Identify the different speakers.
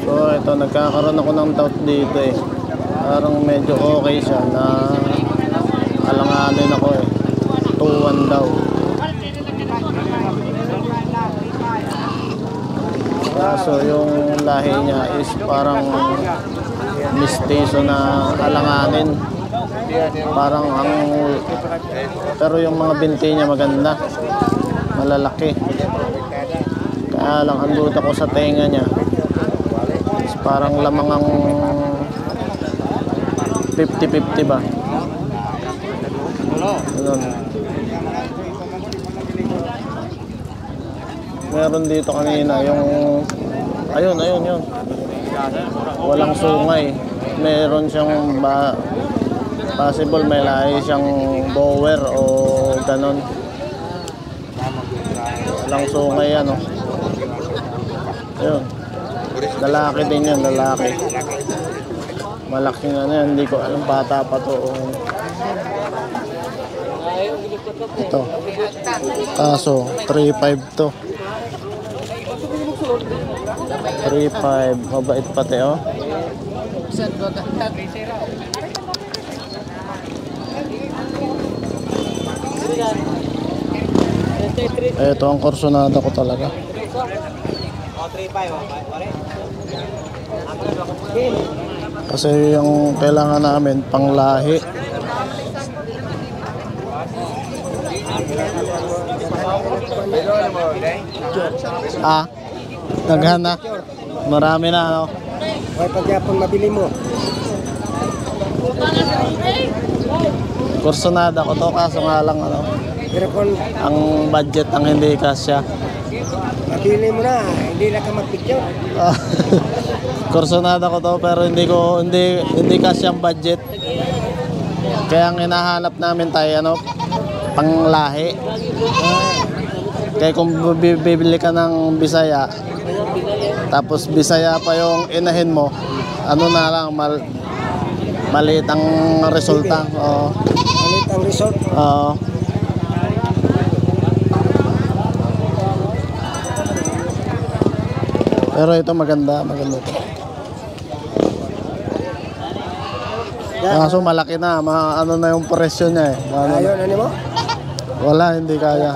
Speaker 1: So ito, nagkakaroon ako ng doubt dito eh. Parang medyo okay siya na alanganin ako eh. 2-1 daw. So yung lahi niya is parang mistiso na alanganin. Parang pero yung mga binti niya maganda, malalaki. Kaya lang ang duda ko sa tenga niya is parang lamang ang 50-50 ba. Ganun. Meron dito kanina yung ayun yun. Walang sungay. Meron siyang possible may lahi siyang bower o ganon. Walang sungay yan, oh. Ayun. Lalaki din yan, lalaki. Malaking ano yan, hindi ko alam, bata pa to. Ito. Kaso 3.5 to. 3.5, mabait pati, oh. Ito ang kursonada ko talaga. Kasi yung kailangan namin panglahi. Daghan na. Marami na, ano.
Speaker 2: Ay, pagyapon mabili mo.
Speaker 1: Kursonada ko to, kaso nga lang ano, ang budget ang hindi kasya.
Speaker 2: Mabili mo na, hindi na ka mag-picture.
Speaker 1: Kursonada ko to pero hindi kasya ang budget. Kaya ang hinahanap namin tayo ano, panglahi. Kaya kung bibili ka ng Bisaya, tapos Bisaya pa yung inahin mo, ano na lang, maliit ang resulta. Oo.
Speaker 2: Maliit ang result.
Speaker 1: Oo. Pero ito maganda ito. Kaso malaki na, ano na yung presyo niya eh.
Speaker 2: Ayaw na mo?
Speaker 1: Wala, hindi kaya.